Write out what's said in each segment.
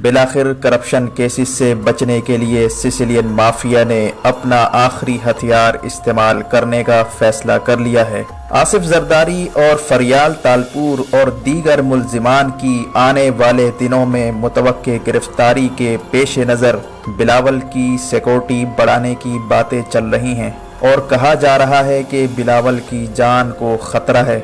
बिलाखिर corruption cases से बचने के लिए सिसिलियन माफिया ने अपना आखिरी हथियार इस्तेमाल करने का फैसला कर लिया है। आसिफ जरदारी और फरियाल तालपुर और दीगर मुल्जिमान की आने वाले दिनों में मुतवक्के गिरफ्तारी के पेश नज़र बिलावल की सिक्योरिटी बढ़ाने की बातें चल रही हैं और कहा जा रहा है कि बिलावल की जान को खतरा है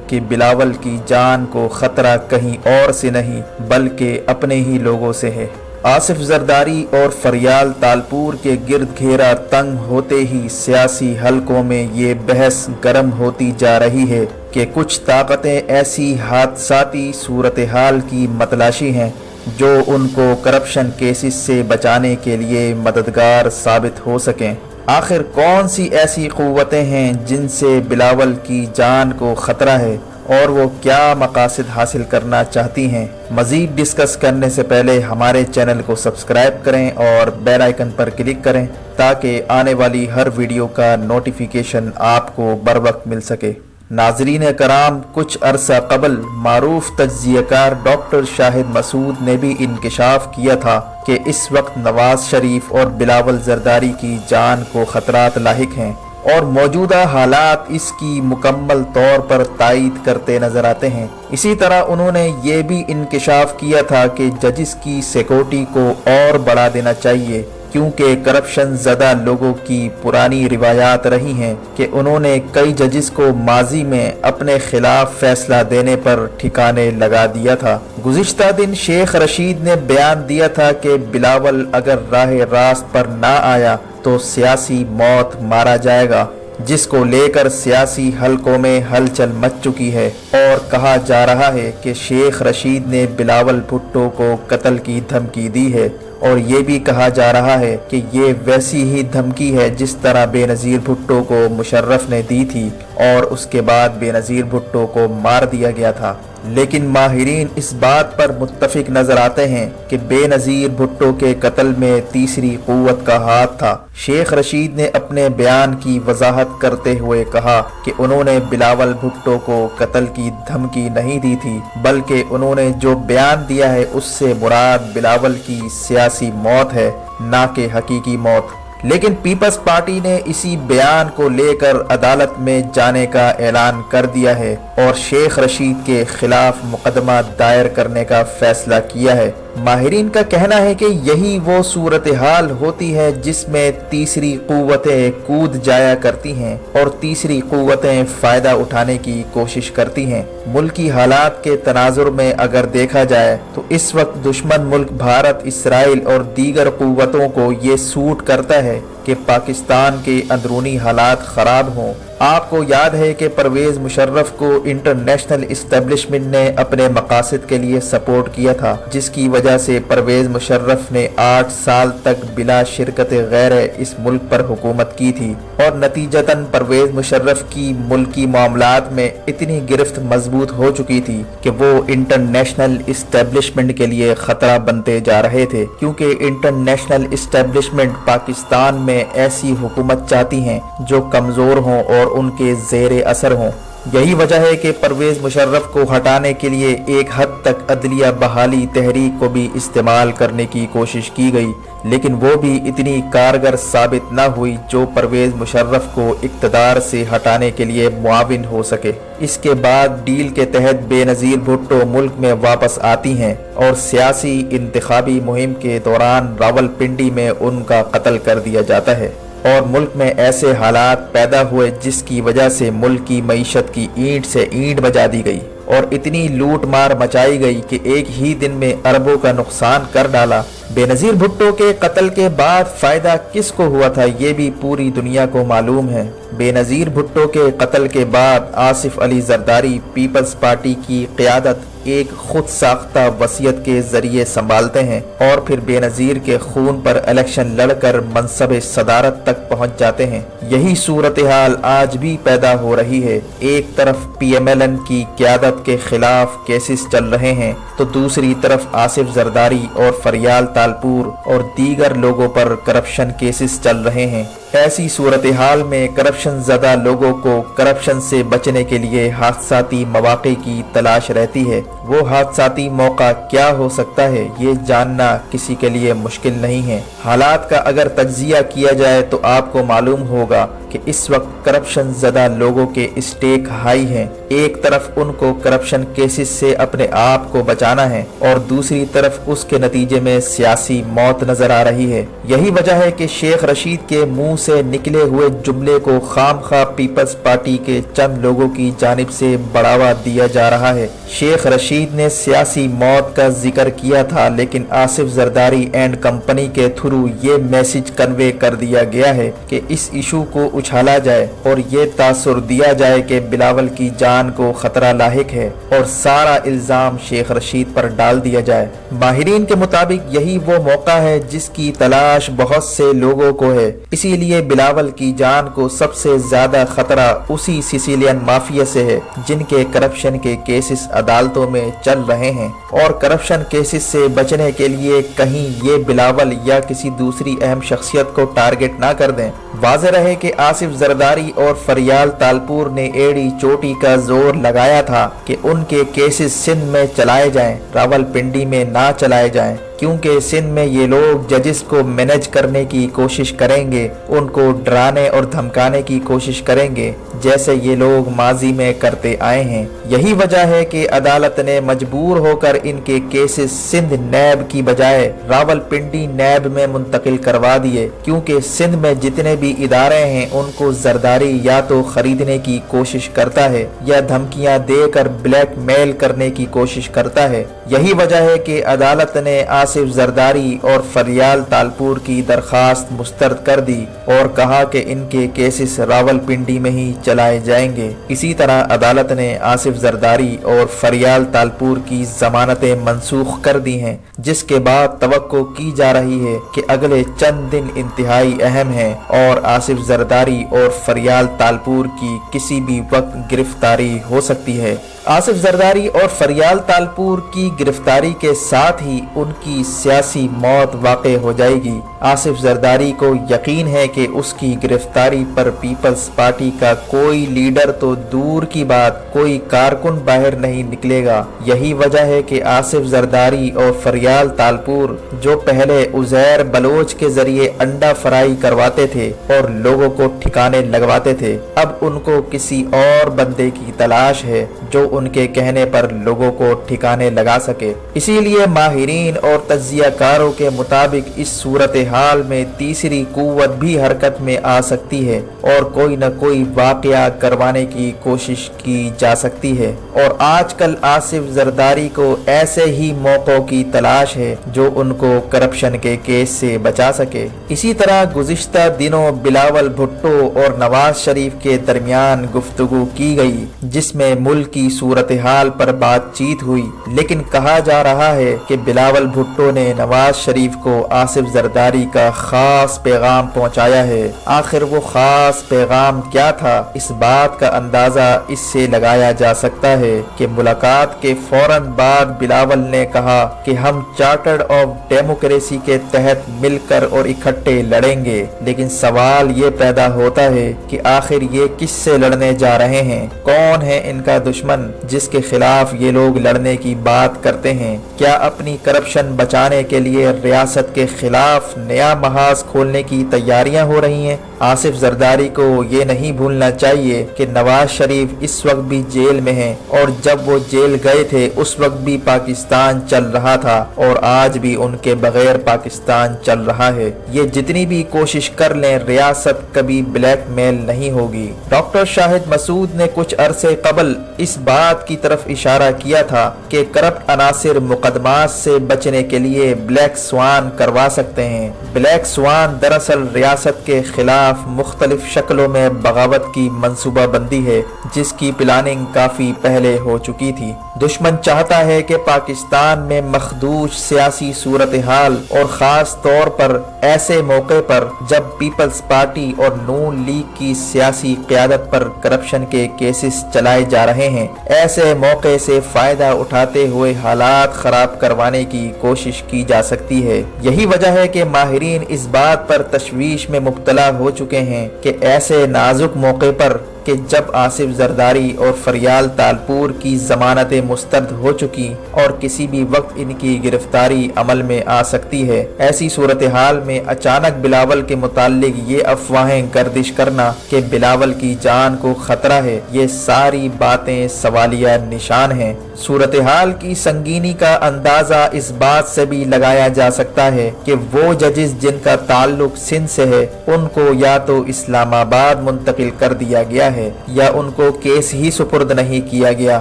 कि बिलावल की जान को खतरा कहीं और से नहीं बल्कि अपने ही लोगों से है। आसिफ जरदारी और फरियाल तालपुर के गिर्द घेरा तंग होते ही सियासी हलकों में ये बहस गर्म होती जा रही है कि कुछ ताकतें ऐसी हादसाती सूरत हाल की मतलाशी हैं जो उनको करप्शन केसेस से बचाने के लिए मददगार साबित हो सकें। आखिर कौन सी ऐसी क़ुव्वतें हैं जिनसे बिलावल की जान को ख़तरा है और वो क्या मकासद हासिल करना चाहती हैं? मज़ीद डिस्कस करने से पहले हमारे चैनल को सब्सक्राइब करें और बेल आइकन पर क्लिक करें ताकि आने वाली हर वीडियो का नोटिफिकेशन आपको बर वक्त मिल सके। नाज़रीन कराम, कुछ अरसा कबल मारूफ तज्ज़ियाकार डॉक्टर शाहिद मसूद ने भी इंकशाफ किया था कि इस वक्त नवाज शरीफ और बिलावल जरदारी की जान को खतरात लाहिक हैं और मौजूदा हालात इसकी मुकम्मल तौर पर तायीद करते नजर आते हैं। इसी तरह उन्होंने ये भी इंकशाफ किया था कि जजिस की सिक्योरिटी को और बढ़ा देना चाहिए क्योंकि करप्शन ज़दा लोगों की पुरानी रिवायात रही हैं कि उन्होंने कई जजिस को माजी में अपने खिलाफ फैसला देने पर ठिकाने लगा दिया था। गुज़िश्ता दिन शेख रशीद ने बयान दिया था कि बिलावल अगर राह रास्त पर ना आया तो सियासी मौत मारा जाएगा, जिसको लेकर सियासी हलकों में हलचल मच चुकी है और कहा जा रहा है कि शेख रशीद ने बिलावल भुट्टो को कत्ल की धमकी दी है और ये भी कहा जा रहा है कि ये वैसी ही धमकी है जिस तरह बेनज़ीर भुट्टो को मुशर्रफ ने दी थी और उसके बाद बेनज़ीर भुट्टो को मार दिया गया था। लेकिन माहिरीन इस बात पर मुत्तफिक नजर आते हैं कि बेनज़ीर भुट्टो के कत्ल में तीसरी क़ुव्वत का हाथ था। शेख रशीद ने अपने बयान की वजाहत करते हुए कहा कि उन्होंने बिलावल भुट्टो को कत्ल की धमकी नहीं दी थी, बल्कि उन्होंने जो बयान दिया है उससे मुराद बिलावल की सियासी मौत है, ना कि हकीकी मौत। लेकिन पीपल्स पार्टी ने इसी बयान को लेकर अदालत में जाने का ऐलान कर दिया है और शेख रशीद के खिलाफ मुकदमा दायर करने का फैसला किया है। माहिरीन का कहना है कि यही वो सूरत हाल होती है जिसमें तीसरी क़ुव्वतें कूद जाया करती हैं और तीसरी क़ुव्वतें फ़ायदा उठाने की कोशिश करती हैं। मुल्की हालात के तनाजुर में अगर देखा जाए तो इस वक्त दुश्मन मुल्क भारत, इसराइल और दीगर क़ुव्वतों को ये सूट करता है कि पाकिस्तान के अंदरूनी हालात ख़राब हों। आपको याद है कि परवेज़ मुशर्रफ को इंटरनेशनल इस्टेब्लिशमेंट ने अपने मकासद के लिए सपोर्ट किया था, जिसकी वजह से परवेज़ मुशर्रफ ने 8 साल तक बिला शिरकत गैर इस मुल्क पर हुकूमत की थी और नतीजतन परवेज़ मुशर्रफ की मुल्की मामलात में इतनी गिरफ्त मजबूत हो चुकी थी कि वो इंटरनेशनल इस्टेब्लिशमेंट के लिए खतरा बनते जा रहे थे, क्योंकि इंटरनेशनल इस्टेब्लिशमेंट पाकिस्तान में ऐसी हुकूमत चाहती हैं जो कमज़ोर हों और उनके ज़ेरे असर हों। यही वजह है कि परवेज़ मुशर्रफ को हटाने के लिए एक हद तक अदलिया बहाली तहरीक को भी इस्तेमाल करने की कोशिश की गई, लेकिन वो भी इतनी कारगर साबित न हुई जो परवेज़ मुशर्रफ को इक़्तिदार से हटाने के लिए मुआविन हो सके। इसके बाद डील के तहत बेनज़ीर भुट्टो मुल्क में वापस आती हैं और सियासी इंतखाबी मुहिम के दौरान रावलपिंडी में उनका कत्ल कर दिया जाता है और मुल्क में ऐसे हालात पैदा हुए जिसकी वजह से मुल्क की मईशत की ईंट से ईंट बजा दी गई और इतनी लूट मार मचाई गई कि एक ही दिन में अरबों का नुकसान कर डाला। बेनज़ीर भुट्टो के कत्ल के बाद फायदा किसको हुआ था ये भी पूरी दुनिया को मालूम है। बेनज़ीर भुट्टो के कत्ल के बाद आसिफ अली जरदारी पीपल्स पार्टी की क़यादत एक खुद साख्ता वसीयत के जरिए संभालते हैं और फिर बेनज़ीर के खून पर इलेक्शन लड़कर मनसब सदारत तक पहुंच जाते हैं। यही सूरत हाल आज भी पैदा हो रही है। एक तरफ PMLN की क़यादत के खिलाफ केसेस चल रहे हैं तो दूसरी तरफ आसिफ जरदारी और फरियाल तालपुर और दीगर लोगों पर करप्शन केसेस चल रहे हैं। ऐसी सूरत हाल में करप्शन ज़दा लोगों को करप्शन से बचने के लिए हादसाती मौक़े की तलाश रहती है। वो हादसाती मौका क्या हो सकता है, ये जानना किसी के लिए मुश्किल नहीं है। हालात का अगर तज्जिया किया जाए तो आपको मालूम होगा कि इस वक्त करप्शन ज़दा लोगों के स्टेक हाई हैं। एक तरफ उनको करप्शन केसेस से अपने आप को बचाना है और दूसरी तरफ उसके नतीजे में सियासी मौत नजर आ रही है। यही वजह है कि शेख रशीद के मुंह से निकले हुए जुमले को खामखा पीपल्स पार्टी के चंद लोगों की जानिब से बढ़ावा दिया जा रहा है। शेख रशीद ने सियासी मौत का जिक्र किया था, लेकिन आसिफ जरदारी एंड कंपनी के थ्रू ये मैसेज कन्वे कर दिया गया है कि इस इशू को उछाला जाए और ये तासुर दिया जाए कि बिलावल की जान को खतरा लाहिक है और सारा इल्जाम शेख रशीद पर डाल दिया जाए। माहिरीन के मुताबिक यही वो मौका है जिसकी तलाश बहुत से लोगों को है। इसीलिए बिलावल की जान को सबसे ज्यादा खतरा उसी सिसिलियन माफिया से है जिनके करप्शन के केसेस अदालतों में चल रहे हैं, और करप्शन केसेस से बचने के लिए कहीं ये बिलावल या किसी दूसरी अहम शख्सियत को टारगेट ना कर दें। वाज़ेह रहे कि आसिफ जरदारी और फरियाल तालपुर ने एड़ी चोटी का जोर लगाया था कि उनके केसेस सिंध में चलाए जाएं, रावलपिंडी में ना चलाए जाएं, क्योंकि सिंध में ये लोग जजेस को मैनेज करने की कोशिश करेंगे, उनको डराने और धमकाने की कोशिश करेंगे जैसे ये लोग माजी में करते आए हैं। यही वजह है कि अदालत ने मजबूर होकर इनके केसेस सिंध नैब की बजाय रावलपिंडी नैब में मुंतकिल करवा दिए, क्योंकि सिंध में जितने भी इदारे हैं उनको जरदारी या तो खरीदने की कोशिश करता है या धमकियां देकर ब्लैकमेल करने की कोशिश करता है। यही वजह है कि अदालत ने आसिफ जरदारी और फरियाल तालपुर की दरखास्त मुस्तरद कर दी और कहा कि इनके केसेस रावलपिंडी में ही चलाए जाएंगे। इसी तरह अदालत ने आसिफ जरदारी और फरियाल तालपुर की जमानतें मंसूख कर दी हैं, जिसके बाद तवक्को की जा रही है कि अगले चंद दिन इंतहाई अहम हैं और आसिफ जरदारी और फरियाल तालपुर की किसी भी वक्त गिरफ्तारी हो सकती है। आसिफ जरदारी और फरियाल तालपुर की गिरफ्तारी के साथ ही उनकी सियासी मौत वाक़ई हो जाएगी। आसिफ जरदारी को यकीन है कि उसकी गिरफ्तारी पर पीपल्स पार्टी का कोई लीडर तो दूर की बात कोई कारकुन बाहर नहीं निकलेगा। यही वजह है कि आसिफ जरदारी और फरियाल तालपुर जो पहले उजैर बलोच के जरिए अंडा फ्राई करवाते थे और लोगों को ठिकाने लगवाते थे, अब उनको किसी और बंदे की तलाश है जो उनके कहने पर लोगों को ठिकाने लगा सके। इसीलिए माहिरीन और तज्जियाकारों के मुताबिक इस सूरत हाल में तीसरी कुव्वत भी हरकत में आ सकती है और कोई न कोई वाकया करवाने की कोशिश की जा सकती है। और आजकल आसिफ जरदारी को ऐसे ही मौकों की तलाश है जो उनको करप्शन के केस से बचा सके। इसी तरह गुज़िश्ता दिनों बिलावल भुट्टो और नवाज शरीफ के दरमियान गुफ्तगू की गई, जिसमें मुल्क की सूरत हाल पर बातचीत हुई, लेकिन कहा जा रहा है कि बिलावल भुट्टो ने नवाज शरीफ को आसिफ जरदारी का खास पैगाम पहुंचाया है। आखिर वो खास पैगाम क्या था, इस बात का अंदाजा इससे लगाया जा सकता है कि मुलाकात के फौरन बाद बिलावल ने कहा कि हम चार्टर्ड ऑफ डेमोक्रेसी के तहत मिलकर और इकट्ठे लड़ेंगे, लेकिन सवाल ये पैदा होता है कि आखिर ये किससे लड़ने जा रहे हैं, कौन है इनका दुश्मन जिसके खिलाफ ये लोग लड़ने की बात करते हैं। क्या अपनी करप्शन बचाने के लिए रियासत के खिलाफ नया महाज खोलने की तैयारियां हो रही हैं? आसिफ जरदारी को ये नहीं भूलना चाहिए कि नवाज शरीफ इस वक्त भी जेल में हैं और जब वो जेल गए थे उस वक्त भी पाकिस्तान चल रहा था और आज भी उनके बगैर पाकिस्तान चल रहा है। ये जितनी भी कोशिश कर लें, रियासत कभी ब्लैकमेल नहीं होगी। डॉक्टर शाहिद मसूद ने कुछ अरसे कबल इस बात की तरफ इशारा किया था कि करप्ट अनासिर मुकदमात से बचने के लिए ब्लैक स्वान करवा सकते हैं। ब्लैक स्वान दरअसल रियासत के खिलाफ मुख्तलिफ शक्लों में बगावत की मंसूबाबंदी है, जिसकी प्लानिंग काफी पहले हो चुकी थी। दुश्मन चाहता है कि पाकिस्तान में मखदूश सियासी सूरत हाल और खास तौर पर ऐसे मौके पर जब पीपल्स पार्टी और नून लीग की सियासी क़यादत पर करप्शन के केसेस चलाए जा रहे हैं, ऐसे मौके से फायदा उठाते हुए हालात खराब करवाने की कोशिश की जा सकती है। यही वजह है कि माहिरीन इस बात पर तशवीश में मुब्तला हो चुके हैं कि ऐसे नाजुक मौके पर کہ جب آصف زرداری اور فریال تالپور کی ضمانتیں مسترد ہو چکی اور کسی بھی وقت ان کی گرفتاری عمل میں آ سکتی ہے، ایسی صورتحال میں اچانک بلاول کے متعلق یہ افواہیں گردش کرنا کہ بلاول کی جان کو خطرہ ہے، یہ ساری باتیں سوالیہ نشان ہیں۔ صورتحال کی سنگینی کا اندازہ اس بات سے بھی لگایا جا سکتا ہے کہ وہ ججز جن کا تعلق سندھ سے ہے ان کو یا تو اسلام آباد منتقل کر دیا گیا ہے یا ان کو کیس ہی سپرد نہیں کیا گیا،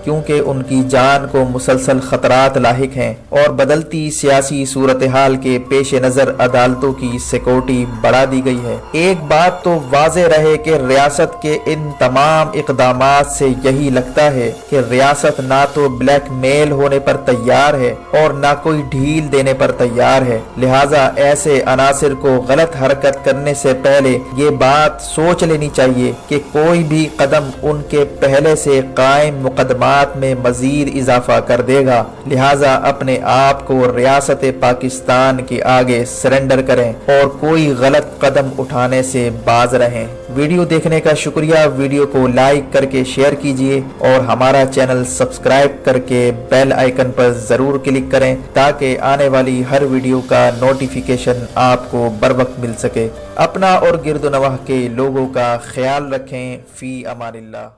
کیونکہ ان کی جان کو مسلسل خطرات لاحق ہیں اور بدلتی سیاسی صورتحال کے پیش نظر عدالتوں کی سیکورٹی بڑھا دی گئی ہے۔ ایک بات تو واضح رہے کہ ریاست کے ان تمام اقدامات سے یہی لگتا ہے کہ ریاست نہ تو بلیک میل ہونے پر تیار ہے اور نہ کوئی ڈھیل دینے پر تیار ہے، لہٰذا ایسے عناصر کو غلط حرکت کرنے سے پہلے یہ بات سوچ لینی چاہیے کہ کوئی بھی قدم ان کے پہلے سے قائم مقدمات میں مزید اضافہ کر دے گا، لہٰذا اپنے آپ کو ریاست پاکستان کے آگے سرنڈر کریں اور کوئی غلط قدم اٹھانے سے باز رہیں۔ ویڈیو دیکھنے کا شکریہ، ویڈیو کو لائک کر کے شیئر کیجئے اور ہمارا چینل سبسکرائب کر کے بیل آئیکن پر ضرور کلک کریں تاکہ آنے والی ہر ویڈیو کا نوٹیفیکیشن آپ کو بر وقت مل سکے۔ اپنا اور گرد و نواح کے لوگوں کا خیال رکھیں۔ فی امان اللہ۔